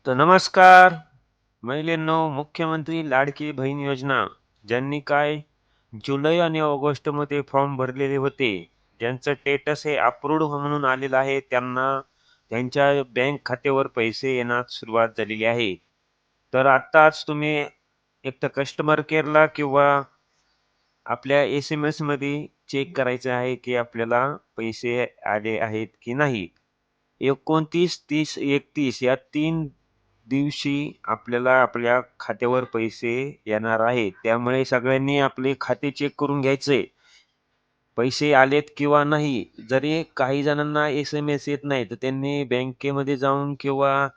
तर नमस्कार महिलांनो. मुख्यमंत्री लाडकी बहीण योजना ज्यांनी काय जुलै आणि ऑगस्टमध्ये फॉर्म भरलेले होते, ज्यांचं स्टेटस हे अप्रूव्ड म्हणून आलेलं आहे, त्यांना त्यांच्या बँक खात्यावर पैसे येण्यास सुरुवात झालेली आहे. तर आत्ताच तुम्ही एक तर कस्टमर केअरला किंवा आपल्या एस-एम-एस मध्ये चेक करायचं आहे, की आपल्याला पैसे आले आहेत की नाही. 29, 30, 31 या 3 दिवशी आपल्याला आपल्या खात्यावर पैसे येणार आहेत. त्यामुळे सगळ्यांनी आपले खाते चेक करून घ्यायचे. पैसे आलेत किंवा नाही. जरी काही जणांना एस-एम-एस येत नाही, तर त्यांनी बँकेमध्ये जाऊन किंवा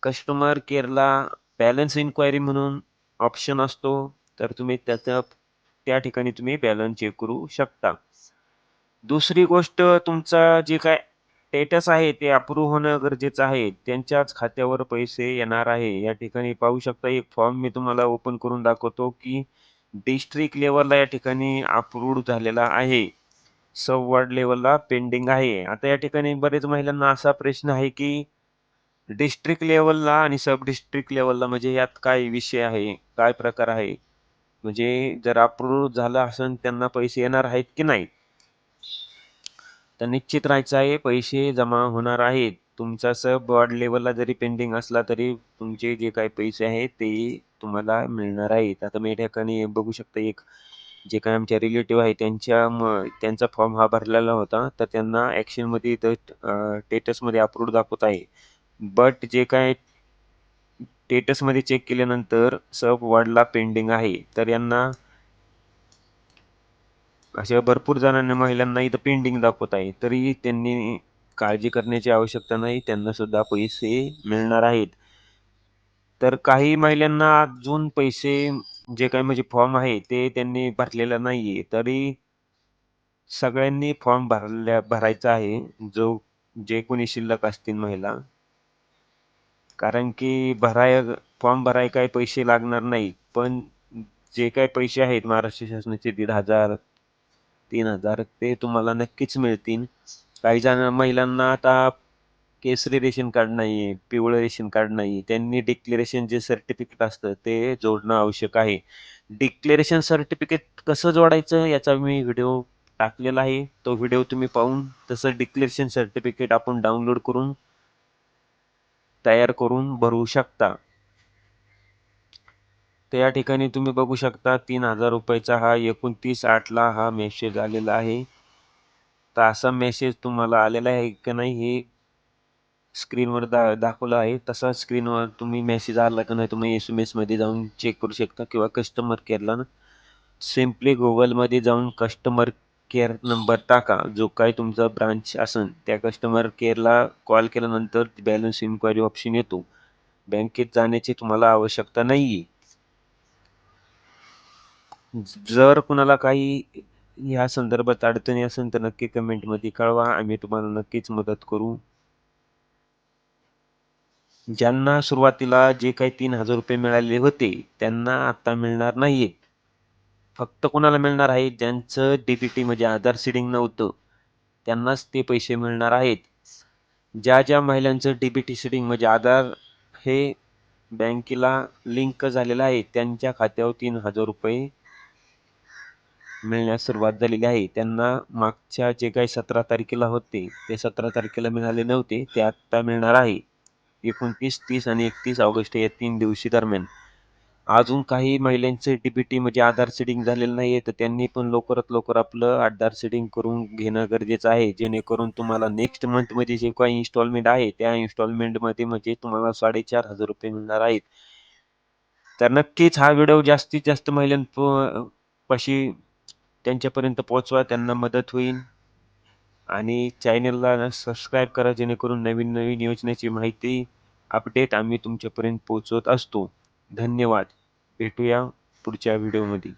कस्टमर केअरला बॅलन्स इन्क्वायरी म्हणून ऑप्शन असतो. तर तुम्ही त्या ठिकाणी तुम्ही बॅलन्स चेक करू शकता. दुसरी गोष्ट तुमचा जे काय स्टेटस आहे ते अप्रूव्ह होणं गरजेचं आहे. त्यांच्याच खात्यावर पैसे येणार आहे. या ठिकाणी पाहू शकता एक फॉर्म मी तुम्हाला ओपन करून दाखवतो, की डिस्ट्रिक्ट लेव्हलला या ठिकाणी अप्रूव्ड झालेला आहे. सब वॉर्ड लेव्हलला पेंडिंग आहे. आता या ठिकाणी बरेच महिलांना असा प्रश्न आहे, की डिस्ट्रिक्ट लेव्हलला आणि सब डिस्ट्रिक्ट लेव्हलला म्हणजे यात काय विषय आहे? काय प्रकार आहे? म्हणजे जर अप्रूव्ह झालं असेल त्यांना पैसे येणार आहेत की नाही? तर निश्चित राहायचं आहे, पैसे जमा होणार आहेत. तुमचा सब वॉर्ड लेव्हलला जरी पेंडिंग असला तरी तुमचे जे काही पैसे आहेत ते तुम्हाला मिळणार आहेत. आता मी या ठिकाणी बघू शकता एक जे काही आमचे रिलेटिव्ह आहे त्यांचा फॉर्म हा भरलेला होता. तर त्यांना ॲक्शनमध्ये इथं स्टेटसमध्ये अप्रूव्ड दाखवत आहे. बट जे काय स्टेटसमध्ये चेक केल्यानंतर सब वॉर्डला पेंडिंग आहे. तर यांना अशा भरपूर जणांना महिलांना इथं पेंडिंग दाखवत आहे. तरीही त्यांनी काळजी करण्याची आवश्यकता नाही. त्यांना सुद्धा पैसे मिळणार आहेत. तर काही महिलांना अजून पैसे जे काही म्हणजे फॉर्म आहे ते त्यांनी भरलेला नाहीये. तरी सगळ्यांनी फॉर्म भरायचा आहे. जे कोणी शिल्लक असतील महिला. कारण की फॉर्म भराय काही पैसे लागणार नाही. पण जे काही पैसे आहेत महाराष्ट्र शासनाचे 1,500 3,000 ते तुम्हाला नक्कीच मिळतील. काही जण महिलांना आता केसरी रेशन कार्ड नाही, पिवळं रेशन कार्ड नाही. त्यांनी डिक्लेरेशन जे सर्टिफिकेट असतं ते जोडणं आवश्यक आहे. डिक्लेरेशन सर्टिफिकेट कसं जोडायचं याचा मी व्हिडिओ टाकलेला आहे. तो व्हिडिओ तुम्ही पाहून तसं डिक्लेरेशन सर्टिफिकेट आपण डाउनलोड करून तयार करून भरू शकता. तर या ठिकाणी तुम्ही बघू शकता ₹3,000 हा 29/8ला हा मेसेज आलेला आहे. तर असा मेसेज तुम्हाला आलेला आहे की नाही हे स्क्रीनवर दाखवलं आहे. तसा स्क्रीनवर तुम्ही मेसेज आला का नाही तुम्ही एस-एम-एसमध्ये जाऊन चेक करू शकता किंवा कस्टमर केअरला सिम्पली Googleमध्ये जाऊन कस्टमर केअर नंबर टाका. जो काही तुमचा ब्रांच असेल त्या कस्टमर केअरला कॉल केल्यानंतर बॅलन्स इन्क्वायरी ऑप्शन येतो. बँकेत जाण्याची तुम्हाला आवश्यकता नाहीये. जर कुणाला काही ह्या संदर्भात अडचणी असेल तर नक्की कमेंटमध्ये कळवा. आम्ही तुम्हाला नक्कीच मदत करू. ज्यांना सुरुवातीला जे काही ₹3,000 मिळालेले होते, त्यांना आता मिळणार नाहीये. फक्त कोणाला मिळणार आहे, ज्यांचं डी-बी-टी म्हणजे आधार सीडिंग नव्हतं, त्यांनाच ते पैसे मिळणार आहेत. ज्या महिलांचं डी-बी-टी सीडिंग म्हणजे आधार हे बँकेला लिंक झालेलं आहे, त्यांच्या खात्यावर ₹3,000 मिळण्यास सुरुवात झालेली आहे. त्यांना मागच्या जे काही 17 तारखेला होते, ते 17 तारखेला मिळाले नव्हते, ते आत्ता मिळणार आहे. 29, 30 आणि 31 ऑगस्ट या 3 दिवशी दरम्यान. अजून काही महिलांचे डी म्हणजे आधार सीडिंग झालेलं नाहीये, तर त्यांनी पण लवकरात लवकर आपलं आधार सीडिंग करून घेणं गरजेचं आहे. जेणेकरून तुम्हाला नेक्स्ट मंथमध्ये जे काही इन्स्टॉलमेंट आहे, त्या इन्स्टॉलमेंटमध्ये म्हणजे तुम्हाला ₹4,500 मिळणार आहेत. तर नक्कीच हा व्हिडिओ जास्तीत जास्त पाशी त्यांच्यापर्यंत पोहोचवा, त्यांना मदत होईल आणि चॅनलला सबस्क्राईब करा जेणेकरून नवीन-नवीन योजनेची माहिती, अपडेट आम्ही तुमच्यापर्यंत पोहोचवत असतो. धन्यवाद. भेटूया पुढच्या व्हिडिओमध्ये.